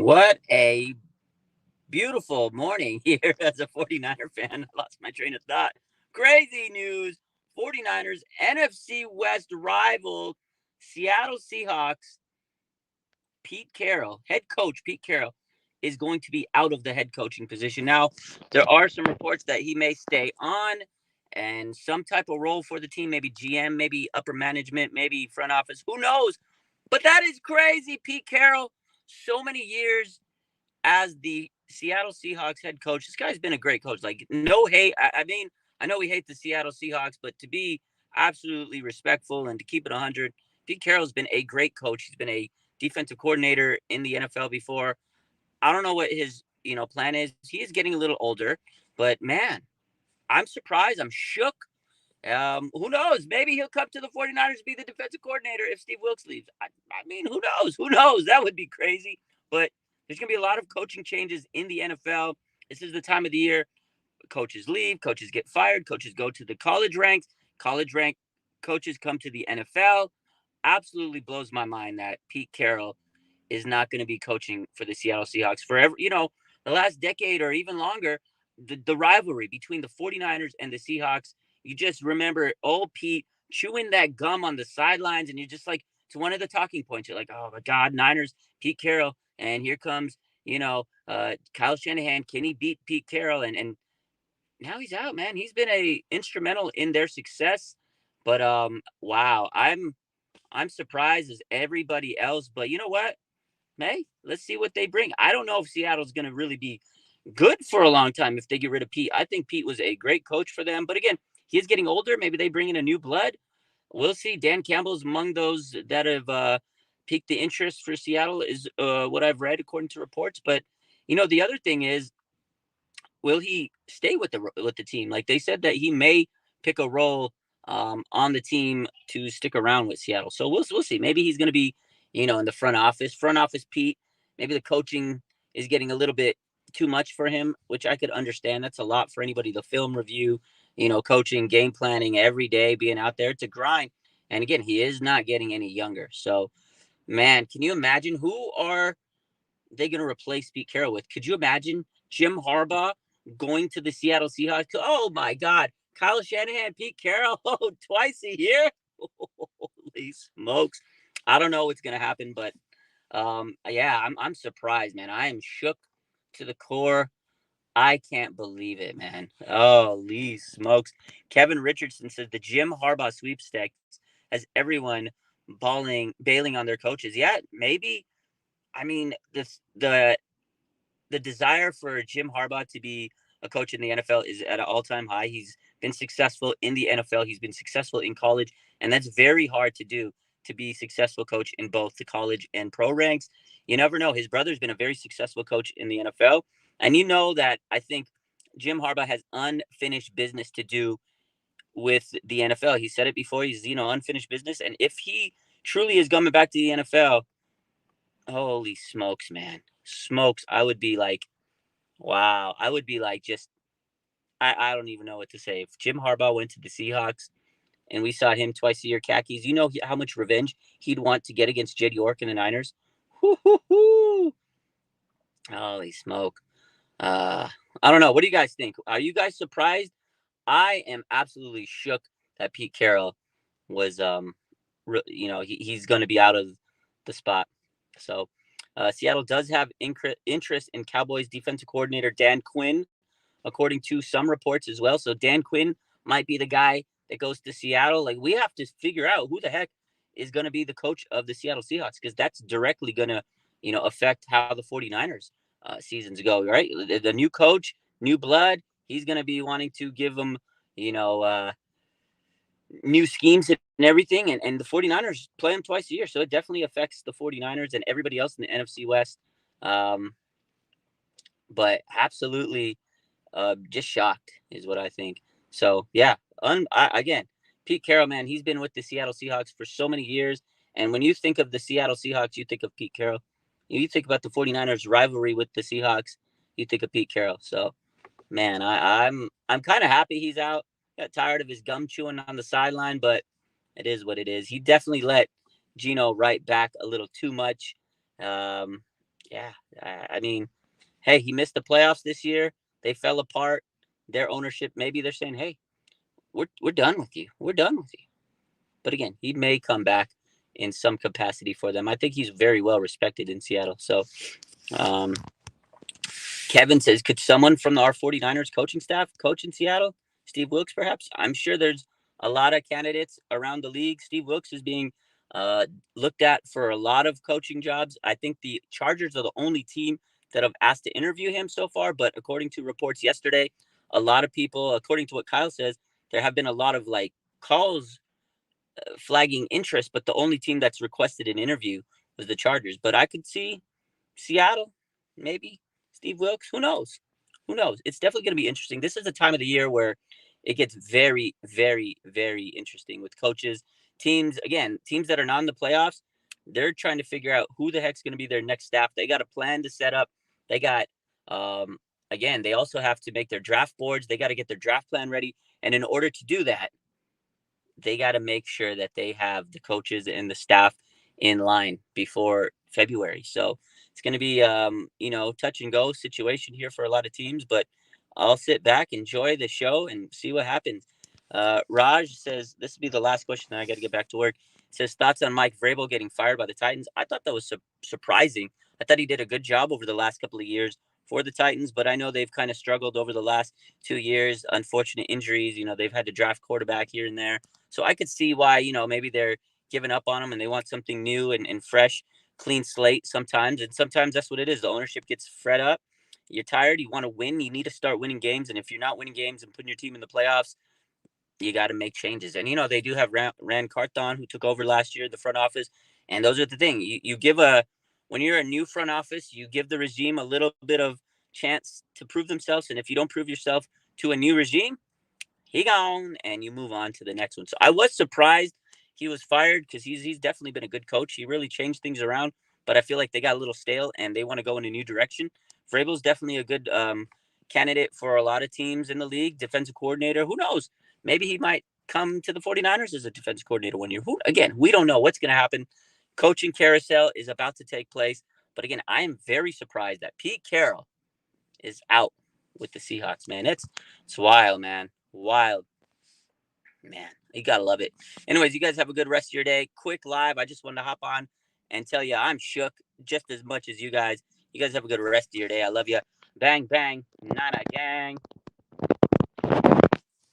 What a beautiful morning here as a 49er fan. I lost my train of thought. Crazy news. 49ers NFC West rival Seattle Seahawks Pete Carroll, head coach Pete Carroll, is going to be out of the head coaching position. Now, there are some reports that he may stay on and some type of role for the team, maybe GM, maybe upper management, maybe front office. Who knows? But that is crazy. Pete Carroll, so many years as the Seattle Seahawks head coach. This guy's been a great coach. Like, no hate. I mean, I know we hate the Seattle Seahawks, but to be absolutely respectful and to keep it 100, Pete Carroll's been a great coach. He's been a defensive coordinator in the NFL before. I don't know what his plan is. He is getting a little older, but man, I'm surprised. I'm shook. Who knows? Maybe he'll come to the 49ers to be the defensive coordinator if Steve Wilkes leaves. I mean, who knows? Who knows? That would be crazy. But there's going to be a lot of coaching changes in the NFL. This is the time of the year. Coaches leave, coaches get fired, coaches go to the college ranks, college rank coaches come to the NFL. Absolutely blows my mind that Pete Carroll is not going to be coaching for the Seattle Seahawks forever. The last decade or even longer, the rivalry between the 49ers and the Seahawks, you just remember old Pete chewing that gum on the sidelines, and you're just like, it's one of the talking points. You're like, oh my God, Niners, Pete Carroll, and here comes, Kyle Shanahan. Can he beat Pete Carroll? And now he's out, man. He's been a instrumental in their success. But wow, I'm surprised as everybody else. But you know what? Hey, let's see what they bring. I don't know if Seattle's going to really be good for a long time if they get rid of Pete. I think Pete was a great coach for them. But again, he's getting older. Maybe they bring in a new blood. We'll see. Dan Campbell's among those that have piqued the interest for Seattle, is what I've read according to reports. But the other thing is, will he stay with the team? Like they said that he may pick a role on the team to stick around with Seattle. So we'll see. Maybe he's going to be, in the front office. Front office Pete. Maybe the coaching is getting a little bit too much for him, which I could understand. That's a lot for anybody. The film review, coaching, game planning every day, being out there. It's a grind. And again, he is not getting any younger. So, man, can you imagine who are they going to replace Pete Carroll with? Could you imagine Jim Harbaugh going to the Seattle Seahawks? Oh my God, Kyle Shanahan, Pete Carroll, twice a year. Holy smokes! I don't know what's going to happen, but yeah, I'm surprised, man. I am shook to the core. I can't believe it, man. Holy smokes! Kevin Richardson says the Jim Harbaugh sweepstakes has everyone bailing on their coaches. Yeah, maybe. I mean, the desire for Jim Harbaugh to be a coach in the NFL is at an all-time high. He's been successful in the NFL. He's been successful in college, and that's very hard to do, to be successful coach in both the college and pro ranks. You never know. His brother's been a very successful coach in the NFL, and that I think Jim Harbaugh has unfinished business to do with the NFL. He said it before. He's unfinished business, and if he truly is coming back to the NFL, holy smokes, man. Smokes. I would be like, wow. I would be like, just, I don't even know what to say. If Jim Harbaugh went to the Seahawks and we saw him twice a year khakis, how much revenge he'd want to get against Jed York and the Niners? Hoo. Holy smoke. Uh, I don't know. What do you guys think? Are you guys surprised? I am absolutely shook that Pete Carroll was, he's going to be out of the spot. So, Seattle does have interest in Cowboys defensive coordinator Dan Quinn, according to some reports as well. So Dan Quinn might be the guy that goes to Seattle. Like, we have to figure out who the heck is going to be the coach of the Seattle Seahawks, because that's directly going to, affect how the 49ers seasons go, right? The new coach, new blood, he's going to be wanting to give them, you know, uh, new schemes and everything. And the 49ers play them twice a year. So it definitely affects the 49ers and everybody else in the NFC West. Um, but absolutely just shocked is what I think. So, yeah, again, Pete Carroll, man, he's been with the Seattle Seahawks for so many years. And when you think of the Seattle Seahawks, you think of Pete Carroll. You think about the 49ers rivalry with the Seahawks, you think of Pete Carroll. So, man, I'm kind of happy he's out. Got tired of his gum chewing on the sideline, but it is what it is. He definitely let Gino write back a little too much. Um, Yeah, I mean, hey, he missed the playoffs this year. They fell apart. Their ownership, maybe they're saying, "Hey, we're done with you. We're done with you." But again, he may come back in some capacity for them. I think he's very well respected in Seattle. So, um, Kevin says, could someone from our 49ers coaching staff coach in Seattle? Steve Wilks, perhaps? I'm sure there's a lot of candidates around the league. Steve Wilks is being uh, looked at for a lot of coaching jobs. I think the Chargers are the only team that have asked to interview him so far. But according to reports yesterday, a lot of people, according to what Kyle says, there have been a lot of like calls flagging interest, but the only team that's requested an interview was the Chargers. But I could see Seattle, maybe Steve Wilks. Who knows? Who knows? It's definitely going to be interesting. This is a time of the year where it gets very, very, very interesting with coaches, teams. Again, teams that are not in the playoffs, they're trying to figure out who the heck's going to be their next staff. They got a plan to set up. They got, again, they also have to make their draft boards. They got to get their draft plan ready. And in order to do that, they got to make sure that they have the coaches and the staff in line before February. So it's going to be, touch and go situation here for a lot of teams, but I'll sit back, enjoy the show, and see what happens. Raj says, this will be the last question, then I got to get back to work. Says, thoughts on Mike Vrabel getting fired by the Titans? I thought that was surprising. I thought he did a good job over the last couple of years for the Titans, but I know they've kind of struggled over the last 2 years. Unfortunate injuries. They've had to draft quarterback here and there. So I could see why, maybe they're giving up on him and they want something new and fresh, clean slate sometimes. And sometimes that's what it is. The ownership gets fed up. You're tired. You want to win. You need to start winning games. And if you're not winning games and putting your team in the playoffs, you got to make changes. And, they do have Rand Carthon, who took over last year, the front office. And those are the thing. You give when you're a new front office, you give the regime a little bit of chance to prove themselves. And if you don't prove yourself to a new regime, he gone, and you move on to the next one. So I was surprised he was fired because he's definitely been a good coach. He really changed things around, but I feel like they got a little stale and they want to go in a new direction. Vrabel's definitely a good candidate for a lot of teams in the league. Defensive coordinator, who knows? Maybe he might come to the 49ers as a defensive coordinator one year. Again, we don't know what's going to happen. Coaching carousel is about to take place. But again, I am very surprised that Pete Carroll is out with the Seahawks, man. It's wild, man. Wild. Man, you gotta love it. Anyways, you guys have a good rest of your day. Quick live. I just wanted to hop on and tell you I'm shook just as much as you guys. You guys have a good rest of your day. I love you. Bang, bang. Nana gang.